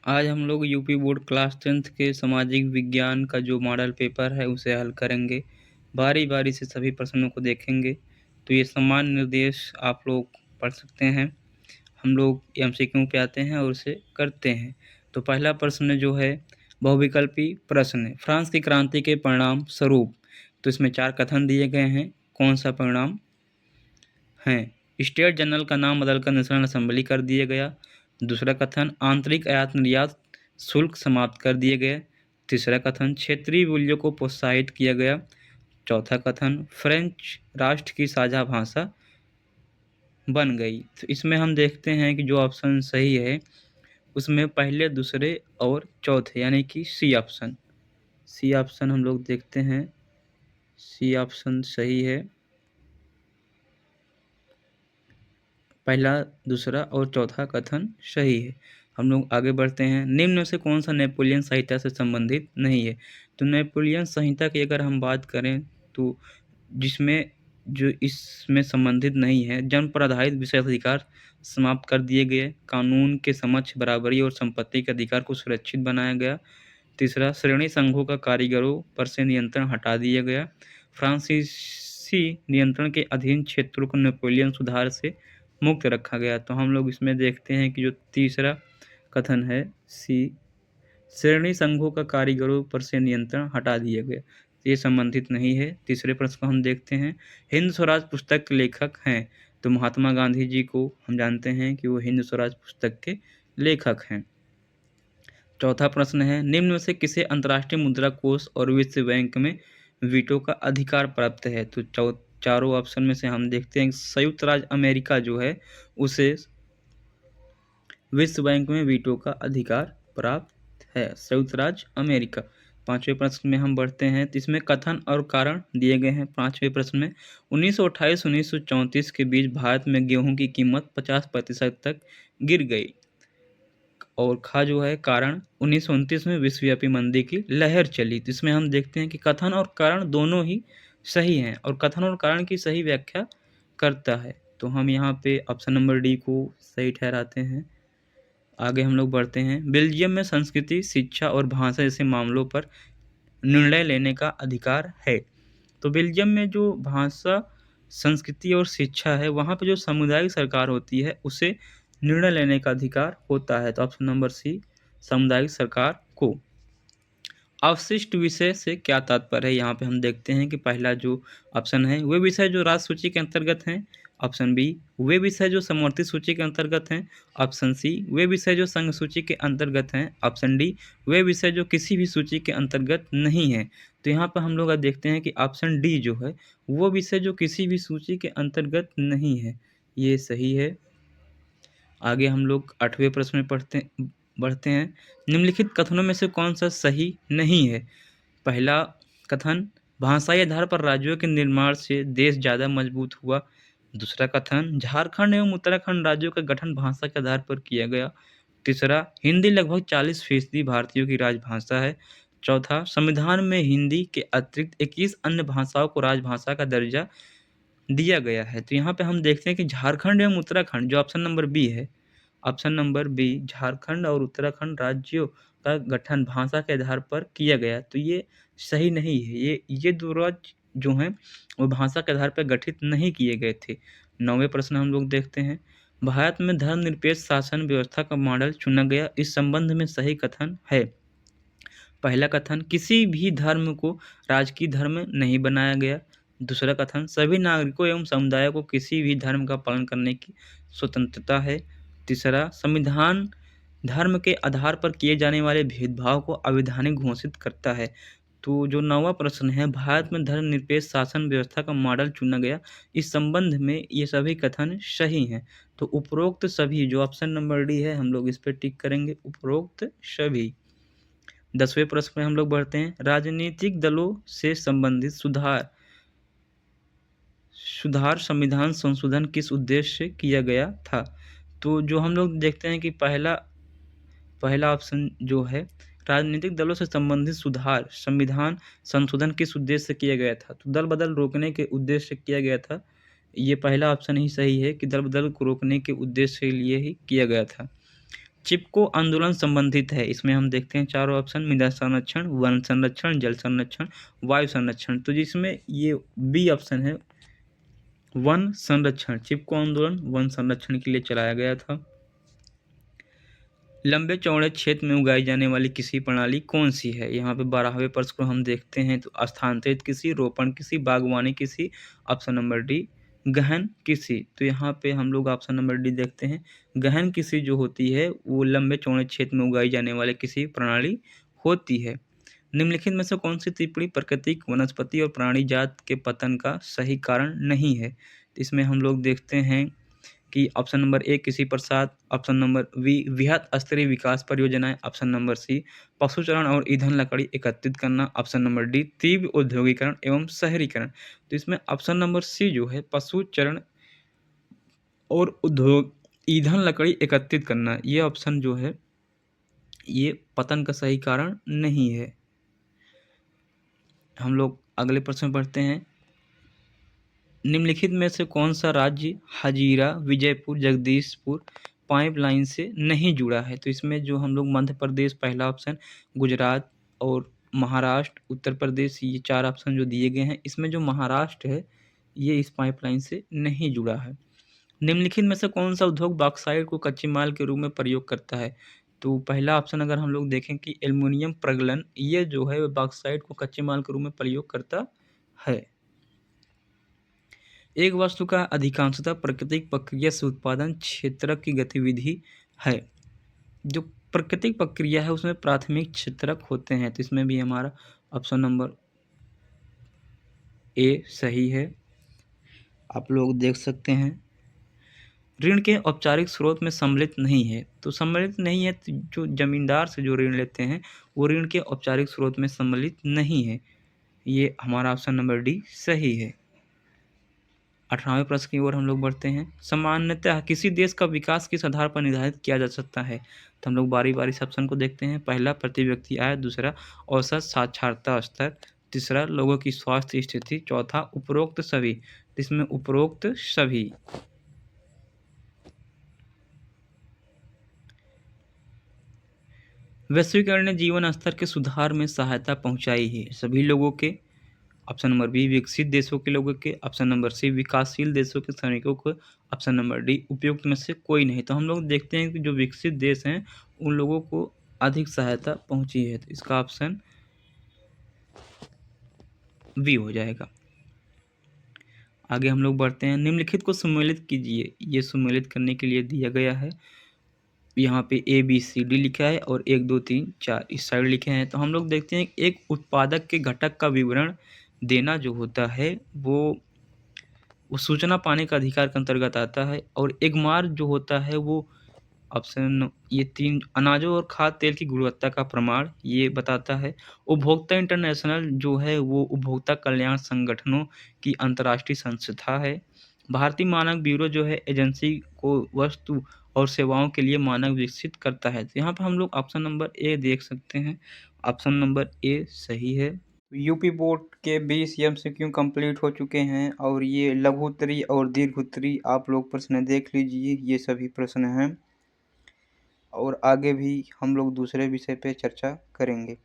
आज हम लोग यूपी बोर्ड क्लास 10th के सामाजिक विज्ञान का जो मॉडल पेपर है उसे हल करेंगे। बारी-बारी से सभी प्रश्नों को देखेंगे। तो ये सामान्य निर्देश आप लोग पढ़ सकते हैं। हम लोग एमसीक्यू पे आते हैं और उसे करते हैं। तो पहला प्रश्न जो है बहुविकल्पी प्रश्न है। फ्रांस की क्रांति के परिणाम स्वरूप तो इसमें 4 कथन दिए गए हैं। कौन सा परिणाम है? स्टेट जनरल का नाम बदलकर नेशनल असेंबली कर दिया गया। दूसरा कथन आंतरिक आयात निर्यात शुल्क समाप्त कर दिए गए। तीसरा कथन क्षेत्रीय मूल्यों को प्रोत्साहित किया गया। चौथा कथन फ्रेंच राष्ट्र की साझा भाषा बन गई। तो इसमें हम देखते हैं कि जो ऑप्शन सही है उसमें पहले, दूसरे और चौथे यानी कि सी ऑप्शन हम लोग देखते हैं। सी ऑप्शन सही है। पहला, दूसरा और चौथा कथन सही है। हम लोग आगे बढ़ते हैं। निम्न में से कौन सा नेपोलियन संहिता से संबंधित नहीं है? तो नेपोलियन संहिता की अगर हम बात करें तो जिसमें जो इसमें संबंधित नहीं है, जन्म पर आधारित विशेषाधिकार समाप्त कर दिए गए। कानून के समक्ष बराबरी और संपत्ति के अधिकार को सुरक्षित बनाया गया। तीसरा, श्रेणी संघों का कारीगरों पर से नियंत्रण हटा दिया गया। फ्रांसीसी नियंत्रण के अधीन क्षेत्रों को नेपोलियन सुधार से मुक्त रखा गया। तो हम लोग इसमें देखते हैं कि जो तीसरा कथन है सी, श्रेणी संघों का कारीगरों पर से नियंत्रण हटा दिया गया, ये संबंधित नहीं है। तीसरे प्रश्न को हम देखते हैं। हिंद स्वराज पुस्तक के लेखक हैं? तो महात्मा गांधी जी को हम जानते हैं कि वो हिंद स्वराज पुस्तक के लेखक हैं। चौथा प्रश्न है निम्न में से किसे अंतर्राष्ट्रीय मुद्रा कोष और विश्व बैंक में वीटो का अधिकार प्राप्त है? तो चारों ऑप्शन में से हम देखते हैं संयुक्त राज्य अमेरिका जो है उसे विश्व बैंक में वीटो का अधिकार प्राप्त है। संयुक्त राज्य अमेरिका। पांचवें प्रश्न में हम बढ़ते हैं तो इसमें कथन और कारण दिए गए हैं। पांचवें प्रश्न में 1928-1934 के बीच भारत में गेहूं की कीमत 50% तक गिर गई। और खा जो है कारण 1929 में विश्वव्यापी मंदी की लहर चली। तो इसमें हम देखते हैं कि कथन और कारण दोनों ही सही हैं और कथन और कारण की सही व्याख्या करता है। तो हम यहाँ पे ऑप्शन नंबर डी को सही ठहराते हैं। आगे हम लोग बढ़ते हैं। बेल्जियम में संस्कृति, शिक्षा और भाषा जैसे मामलों पर निर्णय लेने का अधिकार है। तो बेल्जियम में जो भाषा, संस्कृति और शिक्षा है वहाँ पे जो सामुदायिक सरकार होती है उसे निर्णय लेने का अधिकार होता है। तो ऑप्शन नंबर सी, सामुदायिक सरकार को। अवशिष्ट विषय से क्या तात्पर्य है? यहाँ पे हम देखते हैं कि पहला जो ऑप्शन है वे विषय जो राज्य सूची के अंतर्गत हैं। ऑप्शन बी, वे विषय जो समवर्ती सूची के अंतर्गत हैं। ऑप्शन सी, वे विषय जो संघ सूची के अंतर्गत हैं। ऑप्शन डी, वे विषय जो किसी भी सूची के अंतर्गत नहीं है। तो यहाँ पर हम लोग अब देखते हैं कि ऑप्शन डी जो है वो विषय जो किसी भी सूची के अंतर्गत नहीं है, ये सही है। आगे हम लोग 8वें प्रश्न में बढ़ते हैं। निम्नलिखित कथनों में से कौन सा सही नहीं है? पहला कथन भाषाई आधार पर राज्यों के निर्माण से देश ज़्यादा मजबूत हुआ। दूसरा कथन झारखंड एवं उत्तराखंड राज्यों का गठन भाषा के आधार पर किया गया। तीसरा, हिंदी लगभग 40% भारतीयों की राजभाषा है। चौथा, संविधान में हिंदी के अतिरिक्त 21 अन्य भाषाओं को राजभाषा का दर्जा दिया गया है। तो यहाँ पे हम देखते हैं कि झारखंड एवं उत्तराखंड जो ऑप्शन नंबर बी है, ऑप्शन नंबर बी झारखंड और उत्तराखंड राज्यों का गठन भाषा के आधार पर किया गया। तो ये सही नहीं है। ये दो राज्य जो हैं वो भाषा के आधार पर गठित नहीं किए गए थे। 9वें प्रश्न हम लोग देखते हैं। भारत में धर्मनिरपेक्ष शासन व्यवस्था का मॉडल चुना गया, इस संबंध में सही कथन है। पहला कथन किसी भी धर्म को राजकीय धर्म नहीं बनाया गया। दूसरा कथन सभी नागरिकों एवं समुदायों को किसी भी धर्म का पालन करने की स्वतंत्रता है। तीसरा, संविधान धर्म के आधार पर किए जाने वाले भेदभाव को अवैधानिक घोषित करता है। तो जो 9वां प्रश्न है भारत में धर्मनिरपेक्ष शासन व्यवस्था का मॉडल चुना गया, इस संबंध में ये सभी कथन सही हैं। तो उपरोक्त सभी जो ऑप्शन नंबर डी है हम लोग इस पर टिक करेंगे, उपरोक्त सभी। 10वें प्रश्न में हम लोग बढ़ते हैं। राजनीतिक दलों से संबंधित सुधार संविधान संशोधन किस उद्देश्य से किया गया था? तो जो हम लोग देखते हैं कि पहला ऑप्शन जो है राजनीतिक दलों से संबंधित सुधार संविधान संशोधन किस उद्देश्य से किया गया था? तो दल बदल रोकने के उद्देश्य से किया गया था। ये पहला ऑप्शन ही सही है कि दल बदल को रोकने के उद्देश्य के लिए ही किया गया था। चिपको आंदोलन संबंधित है। इसमें हम देखते हैं चारों ऑप्शन, मृदा संरक्षण, वन संरक्षण, जल संरक्षण, वायु संरक्षण। तो जिसमें ये बी ऑप्शन है, वन संरक्षण। चिपको आंदोलन वन संरक्षण के लिए चलाया गया था। लंबे चौड़े क्षेत्र में उगाई जाने वाली कृषि प्रणाली कौन सी है? यहाँ पे 12वें प्रश्न को हम देखते हैं तो स्थानांतरित कृषि, रोपण कृषि, बागवानी कृषि, ऑप्शन नंबर डी गहन कृषि। तो यहाँ पे हम लोग ऑप्शन नंबर डी देखते हैं। गहन कृषि जो होती है वो लंबे चौड़े क्षेत्र में उगाई जाने वाली कृषि प्रणाली होती है। निम्नलिखित में से कौन सी टिप्पणी प्राकृतिक वनस्पति और प्राणी जात के पतन का सही कारण नहीं है? इसमें हम लोग देखते हैं कि ऑप्शन नंबर ए कृषि प्रसाद, ऑप्शन नंबर बी वृहत स्तरीय विकास परियोजनाएं, ऑप्शन नंबर सी पशुचरण और ईंधन लकड़ी एकत्रित करना, ऑप्शन नंबर डी तीव्र औद्योगिकरण एवं शहरीकरण। तो इसमें ऑप्शन नंबर सी जो है पशुचरण और उद्योग ईंधन लकड़ी एकत्रित करना, ये ऑप्शन जो है ये पतन का सही कारण नहीं है। हम लोग अगले प्रश्न पढ़ते हैं। निम्नलिखित में से कौन सा राज्य हजीरा, विजयपुर, जगदीशपुर पाइपलाइन से नहीं जुड़ा है? तो इसमें जो हम लोग मध्य प्रदेश पहला ऑप्शन, गुजरात और महाराष्ट्र, उत्तर प्रदेश, ये 4 ऑप्शन जो दिए गए हैं, इसमें जो महाराष्ट्र है ये इस पाइपलाइन से नहीं जुड़ा है। निम्नलिखित में से कौन सा उद्योग बॉक्साइट को कच्चे माल के रूप में प्रयोग करता है? तो पहला ऑप्शन अगर हम लोग देखें कि एल्युमिनियम प्रगलन, ये जो है बॉक्साइट को कच्चे माल के रूप में प्रयोग करता है। एक वस्तु का अधिकांशतः प्राकृतिक प्रक्रिया से उत्पादन क्षेत्रक की गतिविधि है। जो प्राकृतिक प्रक्रिया है उसमें प्राथमिक क्षेत्रक होते हैं। तो इसमें भी हमारा ऑप्शन नंबर ए सही है। आप लोग देख सकते हैं ऋण के औपचारिक स्रोत में सम्मिलित नहीं है। तो सम्मिलित नहीं है तो जो जमींदार से जो ऋण लेते हैं वो ऋण के औपचारिक स्रोत में सम्मिलित नहीं है। ये हमारा ऑप्शन नंबर डी सही है। 18वें प्रश्न की ओर हम लोग बढ़ते हैं। सामान्यतः किसी देश का विकास किस आधार पर निर्धारित किया जा सकता है? तो हम लोग बारी बारी से ऑप्शन को देखते हैं। पहला प्रति व्यक्ति आय, दूसरा औसत साक्षरता स्तर, तीसरा लोगों की स्वास्थ्य स्थिति, चौथा उपरोक्त सभी। इसमें उपरोक्त सभी। वैश्वीकरण ने जीवन स्तर के सुधार में सहायता पहुंचाई है सभी लोगों के। ऑप्शन नंबर बी विकसित देशों के लोगों के, ऑप्शन नंबर सी विकासशील देशों के सैनिकों को, ऑप्शन नंबर डी उपयुक्त में से कोई नहीं। तो हम लोग देखते हैं कि जो विकसित देश हैं उन लोगों को अधिक सहायता पहुंची है। तो इसका ऑप्शन बी हो जाएगा। आगे हम लोग बढ़ते हैं। निम्नलिखित को सम्मिलित कीजिए। ये सम्मिलित करने के लिए दिया गया है। यहाँ पे ए बी सी डी लिखा है और 1 2 3 4 इस साइड लिखे हैं। तो हम लोग देखते हैं एक उत्पादक के घटक का विवरण देना जो होता है वो सूचना पाने का अधिकार के अंतर्गत आता है। और एक मार्ग जो होता है वो ऑप्शन ये 3 अनाजों और खाद्य तेल की गुणवत्ता का प्रमाण ये बताता है। उपभोक्ता इंटरनेशनल जो है वो उपभोक्ता कल्याण संगठनों की अंतर्राष्ट्रीय संस्था है। भारतीय मानक ब्यूरो जो है एजेंसी को वस्तु और सेवाओं के लिए मानक विकसित करता है। तो यहाँ पर हम लोग ऑप्शन नंबर ए देख सकते हैं। ऑप्शन नंबर ए सही है। यूपी बोर्ड के 20 एमसीक्यू कंप्लीट हो चुके हैं और ये लघु उत्तरी और दीर्घ उत्तरी आप लोग प्रश्न देख लीजिए। ये सभी प्रश्न हैं और आगे भी हम लोग दूसरे विषय पे चर्चा करेंगे।